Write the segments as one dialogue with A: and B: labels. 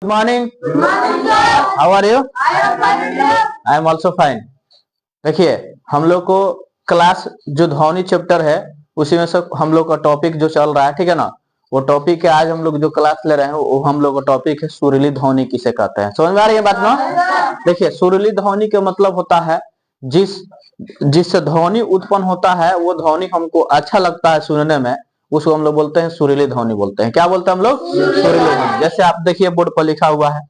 A: Morning, how are you? I am also fine. देखिए, हम लोग को क्लास जो ध्वनि चैप्टर है उसी में से हम लोग का टॉपिक जो चल रहा है, ठीक है ना, वो टॉपिक है। आज हम लोग जो क्लास ले रहे हैं वो हम लोग का टॉपिक है सुरीली ध्वनि किसे कहते हैं। समझ में आ रही है बात ना? देखिए, सुरीली ध्वनि का मतलब होता है जिससे ध्वनि उत्पन्न होता है, वो ध्वनि हमको अच्छा लगता है सुनने में, उसको हम लोग बोलते हैं सुरीली ध्वनि बोलते हैं। क्या बोलते हैं हम लोग? सुरीली ध्वनि। जैसे आप देखिए बोर्ड पर लिखा हुआ है,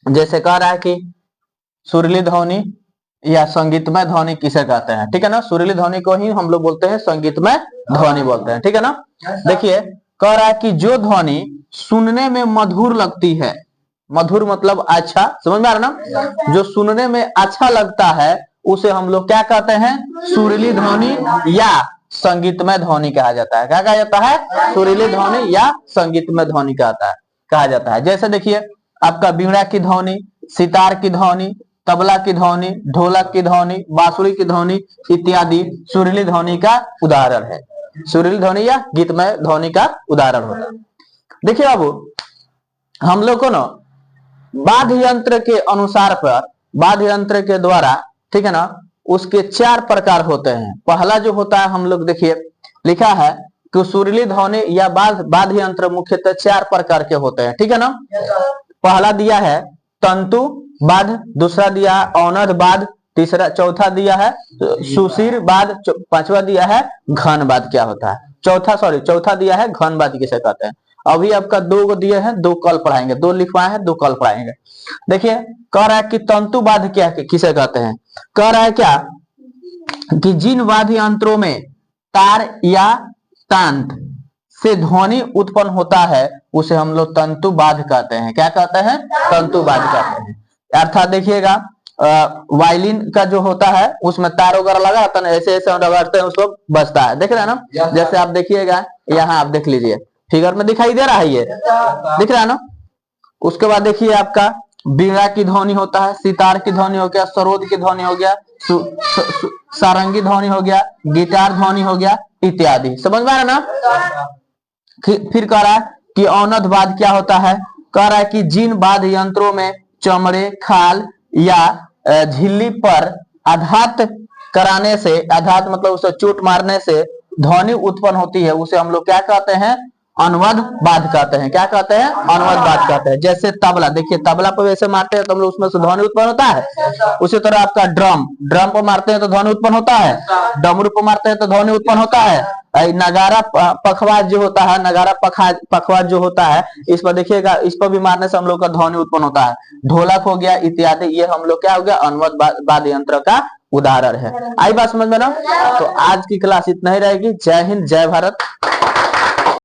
A: जैसे कह रहा है कि सुरीली ध्वनि या संगीतमय ध्वनि किसे कहते हैं, ठीक है ना। सुरीली ध्वनि को ही हम लोग बोलते हैं संगीतमय ध्वनि बोलते हैं, ठीक है ना। देखिए, कह रहा है कि जो ध्वनि सुनने में मधुर लगती है, मधुर मतलब अच्छा, समझ में आ रहा ना, जो सुनने में अच्छा लगता है उसे हम लोग क्या कहते हैं? सुरीली ध्वनि या संगीतमय ध्वनि कहा जाता है। क्या कहा जाता है? सुरीली ध्वनि या संगीतमय ध्वनि कहा जाता है। जैसे देखिए, आपका बीड़ा की ध्वनि, सितार की ध्वनि, तबला की ध्वनि, ढोलक की ध्वनि, बांसुरी की ध्वनि इत्यादि सुरीली ध्वनि का उदाहरण है। सुरीली ध्वनि या गीतमय ध्वनि का उदाहरण होता है। देखिए, अब हम लोग को ना वाद्य यंत्र के अनुसार पर, वाद्य यंत्र के द्वारा, ठीक है ना, उसके 4 प्रकार होते हैं। पहला जो होता है, हम लोग देखिए लिखा है कि सुरीली ध्वनि या वाद्य यंत्र मुख्यतः 4 प्रकार के होते हैं, ठीक है ना। पहला दिया है तंतु वाद्य, दूसरा दिया है औनद वाद्य, तीसरा चौथा दिया है सुशीर वाद्य, पांचवा दिया है घन वाद्य। क्या होता है? चौथा दिया है घन वाद्य किसे कहते हैं। अभी आपका 2 दिए हैं, 2 कल पढ़ाएंगे, 2 लिखवाए हैं, 2 कल पढ़ाएंगे। देखिए, कह रहा है कि तंतु वाद्य क्या किसे कहते हैं। कह रहा है क्या कि जिन वाद्य यंत्रों में तार या तांत से ध्वनि उत्पन्न होता है उसे हम लोग तंतु वाद्य कहते हैं। क्या कहते हैं? तंतु वाद्य कहते हैं। अर्थात देखिएगा, वायलिन का जो होता है उसमें तार वगैरह लगा होता है ना, ऐसे ऐसे रगड़ते हैं उसको बजता है, देख रहे हैं ना। जैसे आप देखिएगा, यहाँ आप देख लीजिए, फिगर में दिखाई दे रहा है, ये दिख रहा है ना। उसके बाद देखिए, आपका बीड़ा की ध्वनि होता है, सितार की ध्वनि हो गया, सरोद की ध्वनि हो गया, सारंगी ध्वनि हो गया, गिटार ध्वनि हो गया इत्यादि। समझ में आ रहा ना। फिर कह रहा है कि औनद वाद्य क्या होता है। कह रहा है कि जिन वाद्य यंत्रों में चमड़े, खाल या झिल्ली पर आघात कराने से, आघात मतलब उसे चोट मारने से ध्वनि उत्पन्न होती है, उसे हम लोग क्या कहते हैं? अनुवद वाद्य कहते हैं। क्या कहते हैं? अनुवद वाद्य कहते हैं। जैसे तबला, देखिए तबला पर वैसे मारते हैं तो हम लोग उसमें से ध्वनि उत्पन्न होता है। उसी तरह आपका ड्रम पर मारते हैं तो ध्वनि उत्पन्न होता है, डमरू पर मारते हैं तो ध्वनि उत्पन्न होता है। नगारा पखवाज जो होता है, नगारा पखवाज जो होता है, इस पर देखिएगा, इस पर भी मारने से हम लोग का ध्वनि उत्पन्न होता है। ढोलक हो गया इत्यादि, ये हम लोग क्या हो गया? अनुवद वाद्य यंत्र का उदाहरण है। आई बात समझ में ना। तो आज की क्लास इतना ही रहेगी। जय हिंद, जय भारत।